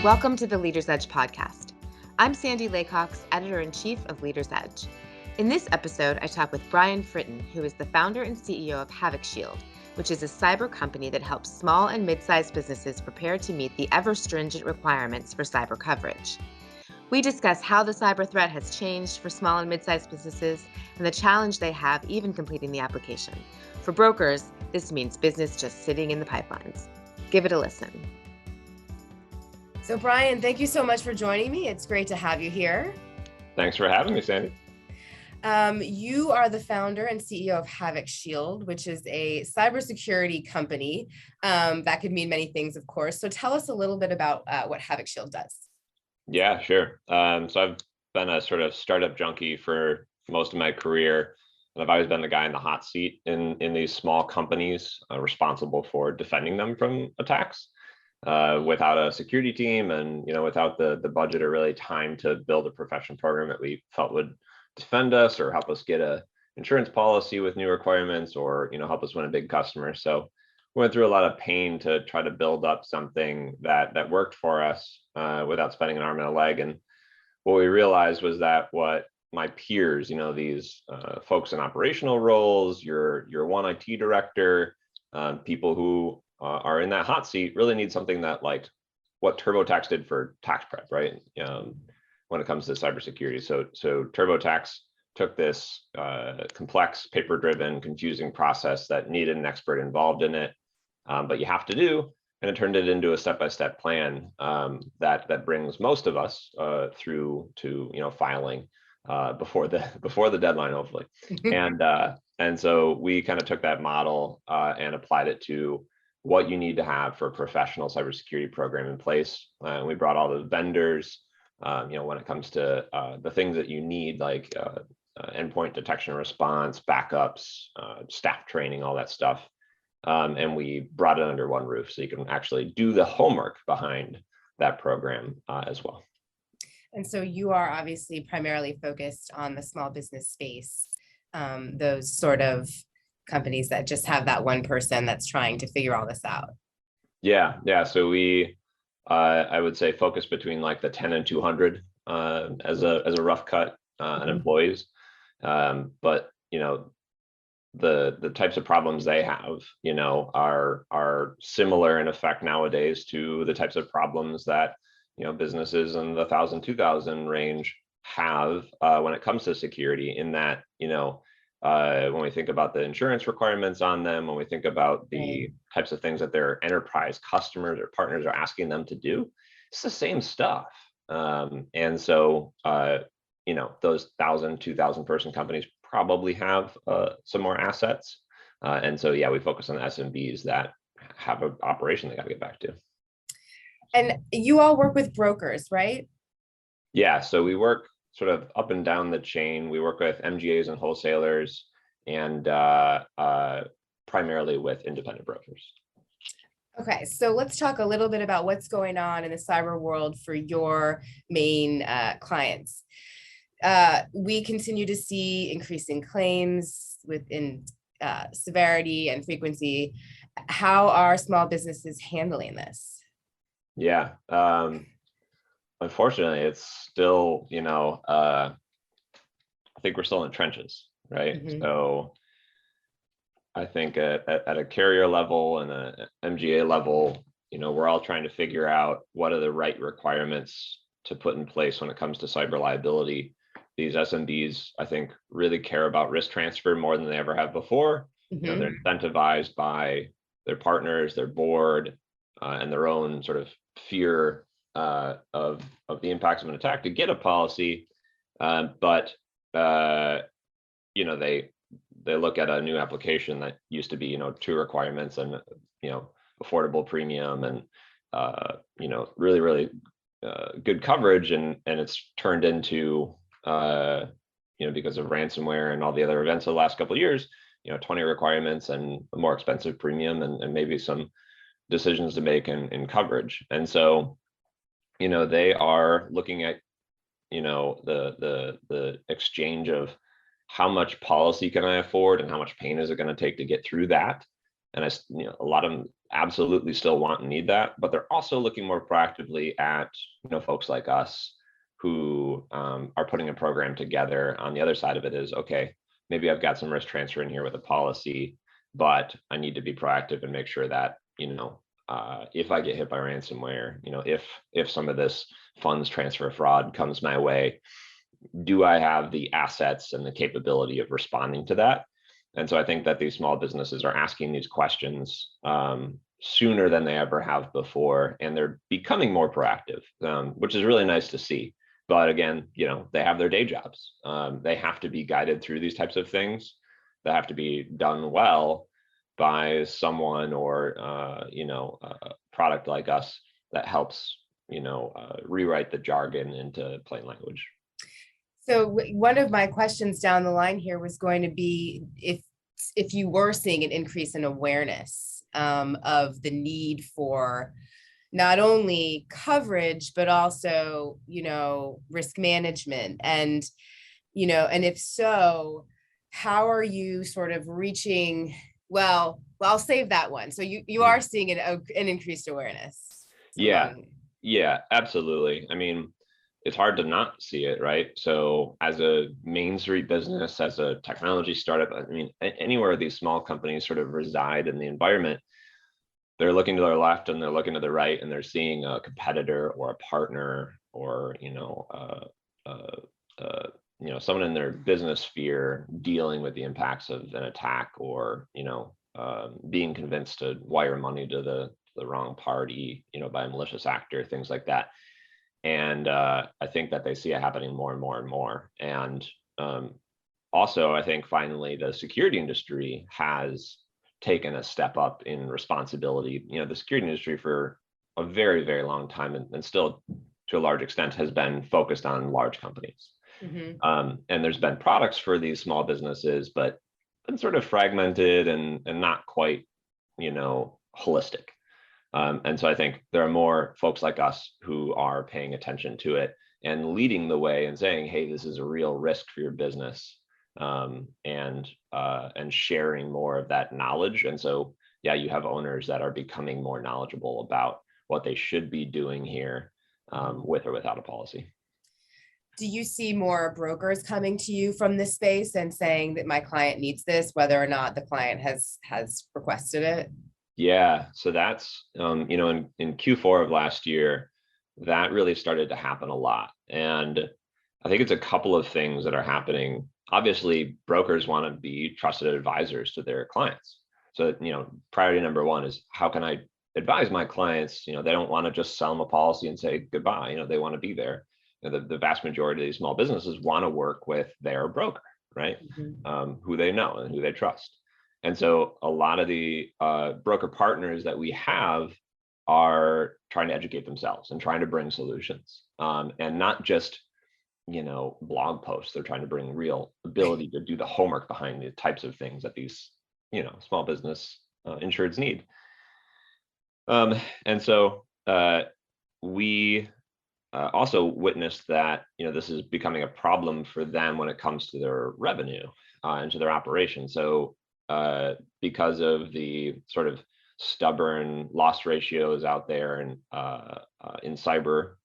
Welcome to the Leader's Edge podcast. I'm Sandy Laycox, editor-in-chief of Leader's Edge. In this episode, I talk with Brian Fritton, who is the founder and CEO of Havoc Shield, which is a cyber company that helps small and mid-sized businesses prepare to meet the ever-stringent requirements for cyber coverage. We discuss how the cyber threat has changed for small and mid-sized businesses and the challenge they have even completing the application. For brokers, this means business just sitting in the pipelines. Give it a listen. So Brian, thank you so much for joining me. It's great to have you here. Thanks for having me, Sandy. You are the founder and CEO of Havoc Shield, which is a cybersecurity company that could mean many things, of course. So tell us a little bit about what Havoc Shield does. Yeah, sure. So I've been a sort of startup junkie for most of my career, and I've always been the guy in the hot seat in these small companies responsible for defending them from attacks. Without a security team and without the budget or really time to build a professional program that we felt would defend us or help us get a insurance policy with new requirements or help us win a big customer. So we went through a lot of pain to try to build up something that worked for us without spending an arm and a leg. And what we realized was that what my peers, these folks in operational roles, your one IT director, people who are in that hot seat really need something that like what TurboTax did for tax prep, right? When it comes to cybersecurity. So TurboTax took this complex, paper-driven, confusing process that needed an expert involved in it, but you have to do, and it turned it into a step-by-step plan that brings most of us through to filing before the deadline, hopefully. And so we kind of took that model and applied it to what you need to have for a professional cybersecurity program in place. We brought all the vendors, when it comes to the things that you need, like endpoint detection and response, backups, staff training, all that stuff. And we brought it under one roof so you can actually do the homework behind that program as well. And so you are obviously primarily focused on the small business space, those sort of companies that just have that one person that's trying to figure all this out. Yeah. So we, I would say, focus between like the 10 and 200 as a rough cut in employees. But the types of problems they have, are similar in effect nowadays to the types of problems that businesses in the 1,000, 2,000 range have when it comes to security. In that, when we think about the insurance requirements on them, when we think about the types of things that their enterprise customers or partners are asking them to do, it's the same stuff. And so, those 1,000, 2,000 person companies probably have some more assets. And so, yeah, we focus on the SMBs that have an operation they got to get back to. And you all work with brokers, right? Yeah, so we work sort of up and down the chain. We work with MGAs and wholesalers and primarily with independent brokers. Okay, so let's talk a little bit about what's going on in the cyber world for your main clients. We continue to see increasing claims within severity and frequency. How are small businesses handling this? Yeah. Unfortunately, it's still, I think we're still in the trenches, right? Mm-hmm. So I think at a carrier level and a MGA level, we're all trying to figure out what are the right requirements to put in place when it comes to cyber liability. These SMBs, I think, really care about risk transfer more than they ever have before. Mm-hmm. They're incentivized by their partners, their board, and their own sort of fear of the impacts of an attack to get a policy, but they look at a new application that used to be 2 requirements and affordable premium and really good coverage, and it's turned into because of ransomware and all the other events of the last couple of years, 20 requirements and a more expensive premium and maybe some decisions to make in coverage. And so they are looking at the exchange of how much policy can I afford and how much pain is it going to take to get through that, And a lot of them absolutely still want and need that, but they're also looking more proactively at, folks like us who are putting a program together. On the other side of it is, okay, maybe I've got some risk transfer in here with a policy, but I need to be proactive and make sure that, if I get hit by ransomware, if some of this funds transfer fraud comes my way, do I have the assets and the capability of responding to that? And so I think that these small businesses are asking these questions sooner than they ever have before, and they're becoming more proactive, which is really nice to see. But again, they have their day jobs. They have to be guided through these types of things. They have to be done well by someone or a product like us that helps rewrite the jargon into plain language. So one of my questions down the line here was going to be if you were seeing an increase in awareness of the need for not only coverage, but also, risk management. And if so, how are you sort of reaching, well, I'll save that one. So you are seeing an increased awareness. Yeah, absolutely. I mean, it's hard to not see it, right? So as a Main Street business, as a technology startup, I mean, anywhere these small companies sort of reside in the environment, they're looking to their left and they're looking to the right, and they're seeing a competitor or a partner or, someone in their business sphere dealing with the impacts of an attack or, being convinced to wire money to the wrong party, by a malicious actor, things like that. And I think that they see it happening more and more and more. And also, I think finally the security industry has taken a step up in responsibility. The security industry for a very, very long time and still to a large extent has been focused on large companies. And there's been products for these small businesses, but been sort of fragmented and not quite, holistic. And so I think there are more folks like us who are paying attention to it and leading the way and saying, hey, this is a real risk for your business, and sharing more of that knowledge. And so, yeah, you have owners that are becoming more knowledgeable about what they should be doing here, with or without a policy. Do you see more brokers coming to you from this space and saying that my client needs this, whether or not the client has requested it? Yeah, so that's, in Q4 of last year, that really started to happen a lot. And I think it's a couple of things that are happening. Obviously, brokers want to be trusted advisors to their clients. So, priority number one is how can I advise my clients? They don't want to just sell them a policy and say goodbye. They want to be there. The vast majority of these small businesses want to work with their broker, right? Who they know and who they trust. And so a lot of the broker partners that we have are trying to educate themselves and trying to bring solutions, and not just, blog posts. They're trying to bring real ability to do the homework behind the types of things that these, small business insureds need. And so we also witnessed that, this is becoming a problem for them when it comes to their revenue and to their operation. So because of the sort of stubborn loss ratios out there and in cyber,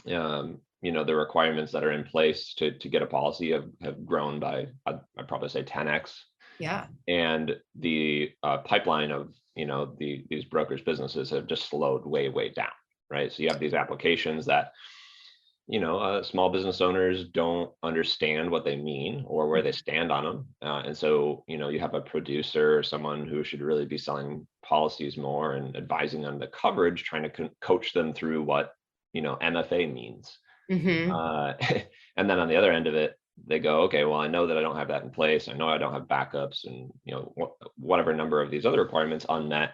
the requirements that are in place to get a policy have grown by, I'd probably say 10x. Yeah. And the pipeline of, these brokers' businesses have just slowed way, way down, right? So you have these applications that, small business owners don't understand what they mean or where they stand on them. And so, you have a producer or someone who should really be selling policies more and advising them the coverage, trying to coach them through what, MFA means. And then on the other end of it, they go, okay, well, I know that I don't have that in place. I know I don't have backups and, whatever number of these other requirements unmet.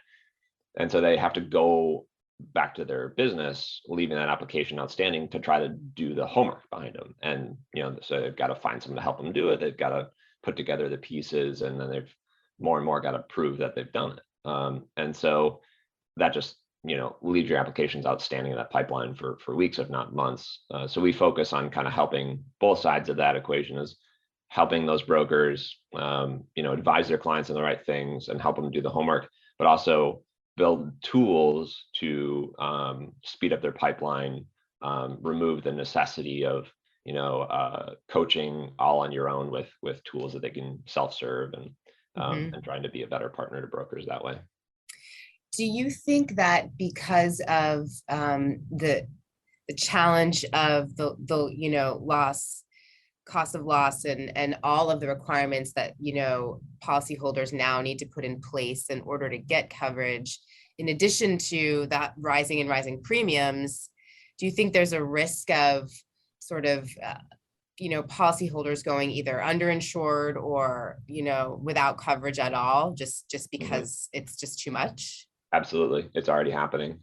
And so they have to go back to their business, leaving that application outstanding to try to do the homework behind them. And, so they've got to find someone to help them do it. They've got to put together the pieces, and then they've more and more got to prove that they've done it. And so that just, leaves your applications outstanding in that pipeline for weeks, if not months. So we focus on kind of helping both sides of that equation. Is helping those brokers, advise their clients on the right things and help them do the homework, but also build tools to speed up their pipeline, remove the necessity of coaching all on your own with tools that they can self-serve, and trying to be a better partner to brokers that way. Do you think that because of the challenge of the cost of loss and all of the requirements that policyholders now need to put in place in order to get coverage, in addition to that rising premiums, do you think there's a risk of sort of policyholders going either underinsured or without coverage at all, just because it's just too much? Absolutely, it's already happening.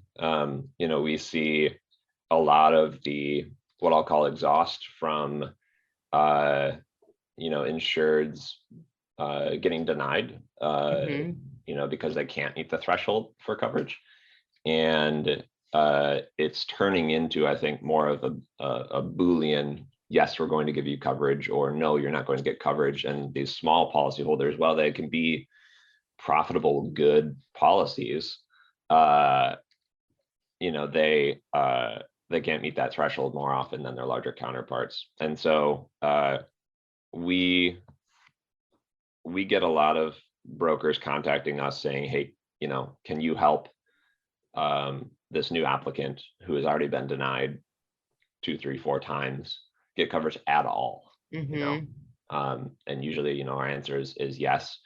We see a lot of the what I'll call exhaust from insureds getting denied, because they can't meet the threshold for coverage, and it's turning into, I think, more of a Boolean. Yes, we're going to give you coverage, or no, you're not going to get coverage. And these small policyholders, while they can be profitable, good policies, they can't meet that threshold more often than their larger counterparts. And so we get a lot of brokers contacting us saying, hey, can you help this new applicant who has already been denied 2, 3, 4 times get coverage at all? And usually, our answer is yes,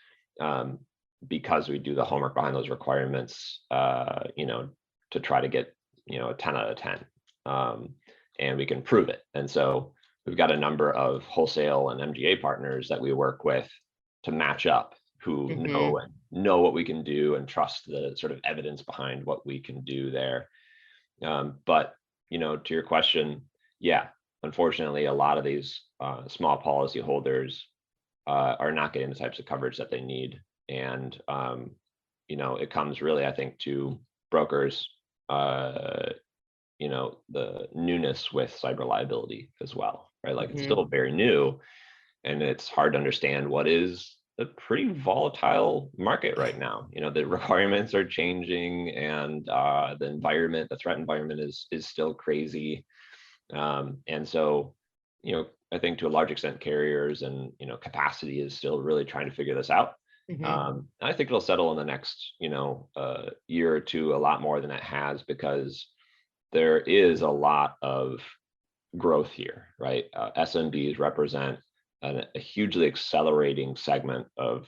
because we do the homework behind those requirements, to try to get a 10 out of 10, and we can prove it. And so we've got a number of wholesale and MGA partners that we work with to match up, who know what we can do and trust the sort of evidence behind what we can do there. But to your question, yeah, unfortunately, a lot of these small policy holders are not getting the types of coverage that they need. And it comes really, I think, to brokers, the newness with cyber liability as well, right? Like it's still very new, and it's hard to understand what is a pretty volatile market right now. The requirements are changing, and the threat environment is still crazy. And so, I think to a large extent, carriers and capacity is still really trying to figure this out. I think it'll settle in the next year or two a lot more than it has, because there is a lot of growth here, right? SMBs represent a hugely accelerating segment of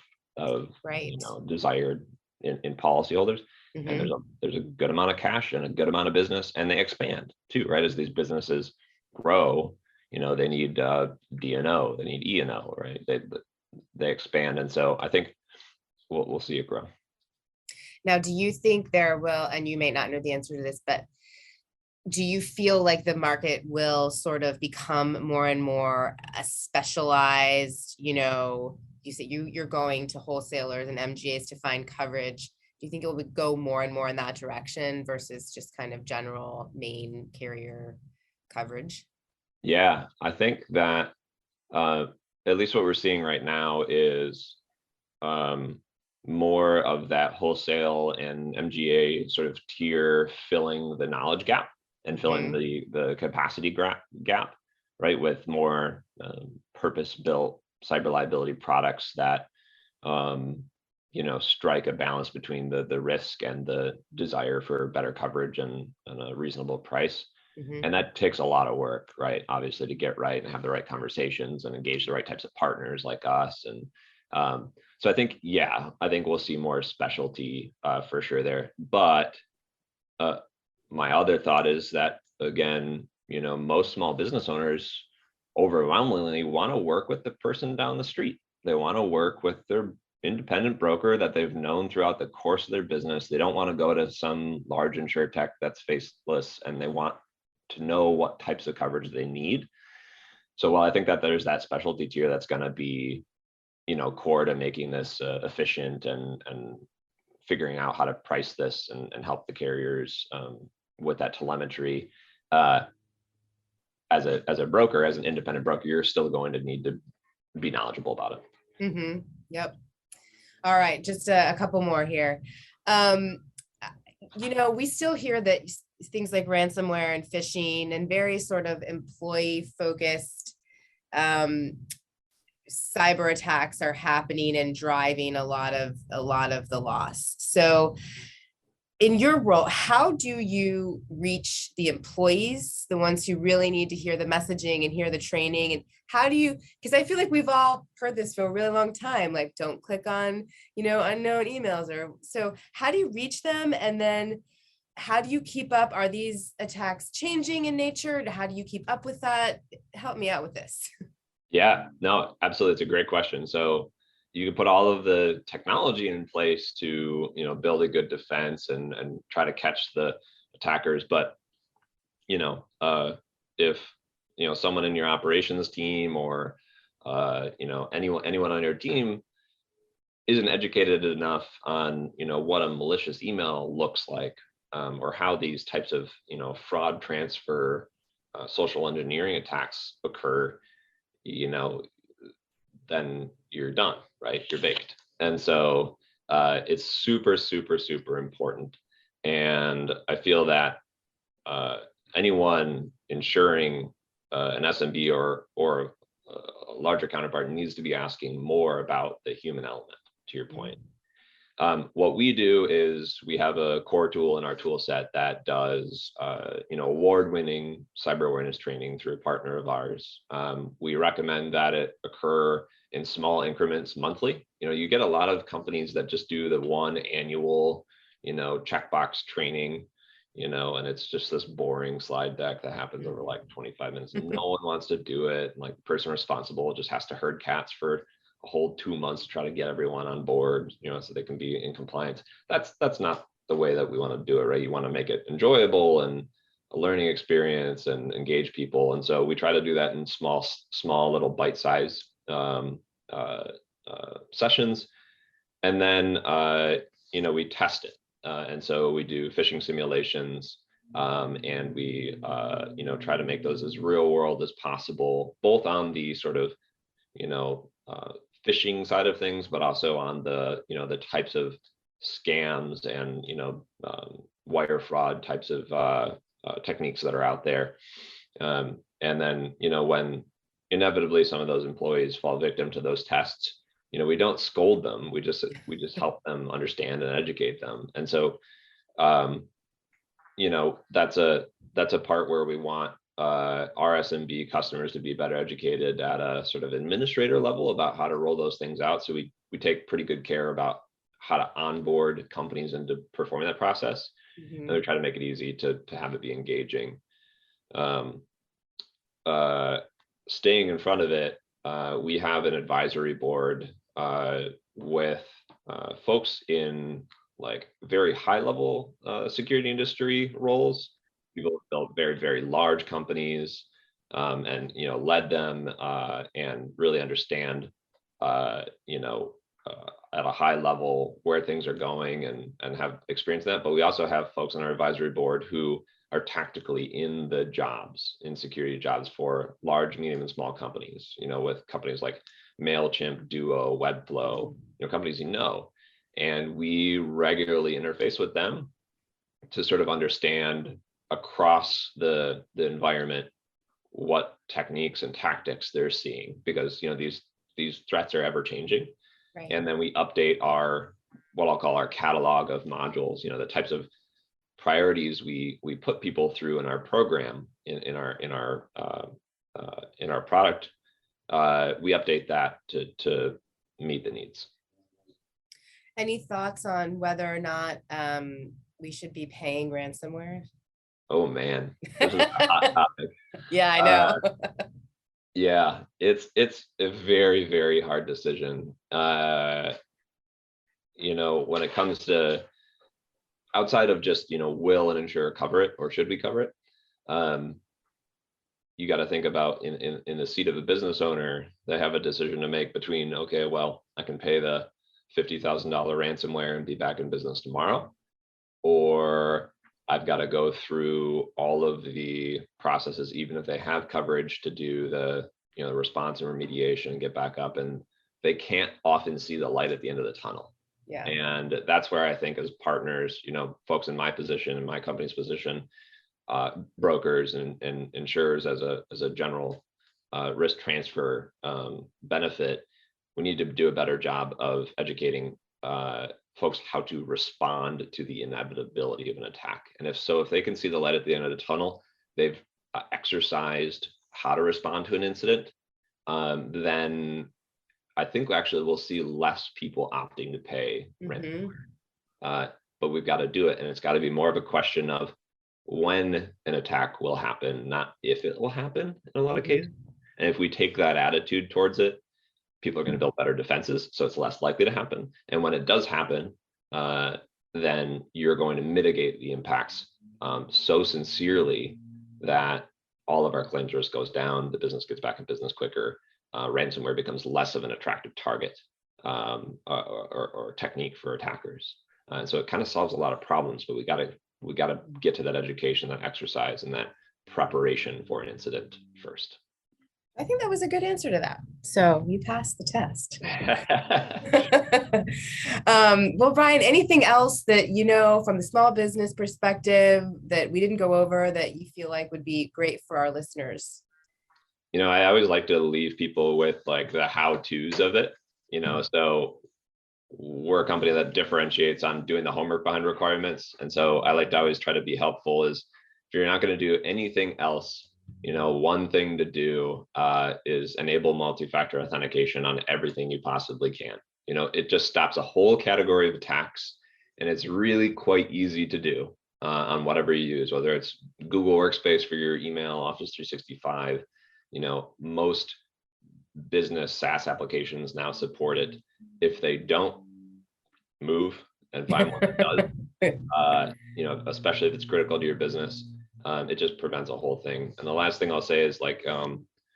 desired in policyholders. And there's a good amount of cash and a good amount of business, and they expand too, right? As these businesses grow, they need D&O, they need E&O, right? They expand, and so I think we'll see it grow. Now, do you think there will, and you may not know the answer to this, but do you feel like the market will sort of become more and more a specialized, you say you're going to wholesalers and MGAs to find coverage? Do you think it will go more and more in that direction versus just kind of general main carrier coverage? Yeah, I think that at least what we're seeing right now is more of that wholesale and MGA sort of tier filling the knowledge gap and filling the capacity gap, right? With more purpose-built cyber liability products that strike a balance between the risk and the desire for better coverage and a reasonable price. And that takes a lot of work, right? Obviously, to get right and have the right conversations and engage the right types of partners like us. And so I think we'll see more specialty for sure there. But my other thought is that, again, most small business owners overwhelmingly want to work with the person down the street. They want to work with their independent broker that they've known throughout the course of their business. They don't want to go to some large insurtech that's faceless, and they want to know what types of coverage they need. So while I think that there's that specialty tier that's going to be, core to making this efficient and figuring out how to price this and help the carriers with that telemetry, as a broker, as an independent broker, you're still going to need to be knowledgeable about it. Yep. All right, just a couple more here. We still hear that things like ransomware and phishing and very sort of employee-focused cyber attacks are happening and driving a lot of the loss. So in your role, how do you reach the employees, the ones who really need to hear the messaging and hear the training? And how do you, because I feel like we've all heard this for a really long time, like don't click on, unknown emails, or so how do you reach them? And then how do you keep up? Are these attacks changing in nature? How do you keep up with that? Help me out with this. Yeah, no, absolutely. It's a great question. So you can put all of the technology in place to, build a good defense and try to catch the attackers. But, if, someone in your operations team or, anyone on your team isn't educated enough on, what a malicious email looks like, or how these types of, fraud transfer, social engineering attacks occur, then you're done, right? You're baked. And so it's super, super, super important. And I feel that anyone insuring an SMB or a larger counterpart needs to be asking more about the human element, to your point. What we do is we have a core tool in our tool set that does, award-winning cyber awareness training through a partner of ours. We recommend that it occur in small increments monthly. You get a lot of companies that just do the one annual, checkbox training, and it's just this boring slide deck that happens over like 25 minutes. And no one wants to do it. And like the person responsible just has to herd cats for a whole 2 months to try to get everyone on board, so they can be in compliance. That's not the way that we want to do it, right? You want to make it enjoyable and a learning experience and engage people. And so we try to do that in small little bite-sized sessions. And then, we test it. And so we do phishing simulations, and we, try to make those as real world as possible, both on the sort of, phishing side of things, but also on the, the types of scams and, wire fraud types of techniques that are out there. And then, when inevitably some of those employees fall victim to those tests, we don't scold them. We just help them understand and educate them. And so, that's a part where we want our SMB customers to be better educated at a sort of administrator level about how to roll those things out. So we take pretty good care about how to onboard companies into performing that process. And we try to make it easy to have it be engaging. Staying in front of it, we have an advisory board with folks in like very high level security industry roles. People have built very, very large companies, and led them and really understand at a high level where things are going and have experience in that. But we also have folks on our advisory board who are tactically in the jobs, in security jobs for large, medium, and small companies, with companies like MailChimp, Duo, Webflow, companies and we regularly interface with them to sort of understand across the environment what techniques and tactics they're seeing, because these threats are ever changing. Right. And then we update our what I'll call our catalog of modules, the types of priorities we put people through in our program in our product. We update that to meet the needs. Any thoughts on whether or not we should be paying ransomware? Oh man, this is a hot topic. Yeah, I know. Yeah, it's a very, very hard decision. When it comes to outside of just, will an insurer cover it or should we cover it? You got to think about in the seat of a business owner, they have a decision to make between, okay, well, I can pay the $50,000 ransomware and be back in business tomorrow, or I've got to go through all of the processes, even if they have coverage, to do the the response and remediation and get back up, and they can't often see the light at the end of the tunnel. Yeah. And that's where I think as partners, folks in my position, in my company's position, brokers and insurers as a general risk transfer benefit, we need to do a better job of educating folks how to respond to the inevitability of an attack. And if they can see the light at the end of the tunnel, they've exercised how to respond to an incident, then I think actually we'll see less people opting to pay ransomware. But we've got to do it. And it's got to be more of a question of when an attack will happen, not if it will happen in a lot of cases. And if we take that attitude towards it, people are going to build better defenses, so it's less likely to happen. And when it does happen, then you're going to mitigate the impacts so sincerely that all of our claims risk goes down, the business gets back in business quicker, ransomware becomes less of an attractive target or technique for attackers. And so it kind of solves a lot of problems, but we got to get to that education, that exercise, and that preparation for an incident first. I think that was a good answer to that. So you passed the test. Well, Brian, anything else that from the small business perspective that we didn't go over that you feel like would be great for our listeners? I always like to leave people with like the how-tos of it, so we're a company that differentiates on doing the homework behind requirements. And so I like to always try to be helpful is if you're not going to do anything else, one thing to do is enable multi-factor authentication on everything you possibly can. It just stops a whole category of attacks, and it's really quite easy to do on whatever you use, whether it's Google Workspace for your email, Office 365. Most business SaaS applications now support it. If they don't, move and find one that does. Especially if it's critical to your business. It just prevents a whole thing. And the last thing I'll say is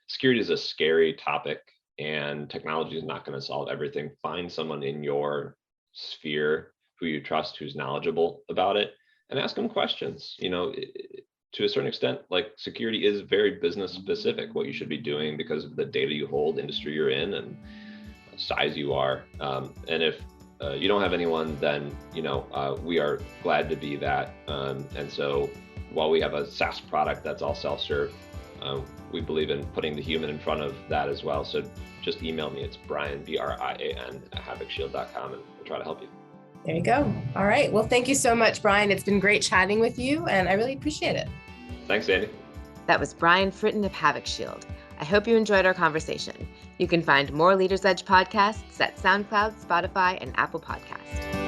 security is a scary topic, and technology is not going to solve everything. Find someone in your sphere who you trust, who's knowledgeable about it, and ask them questions. To a certain extent, security is very business specific, what you should be doing because of the data you hold, industry you're in, and size you are. And if you don't have anyone, then we are glad to be that. And so while we have a SaaS product that's all self-serve, we believe in putting the human in front of that as well. So just email me. It's Brian, BRIAN, @havocshield.com, and we'll try to help you. There you go. All right. Well, thank you so much, Brian. It's been great chatting with you, and I really appreciate it. Thanks, Sandy. That was Brian Fritton of Havoc Shield. I hope you enjoyed our conversation. You can find more Leaders Edge podcasts at SoundCloud, Spotify, and Apple Podcasts.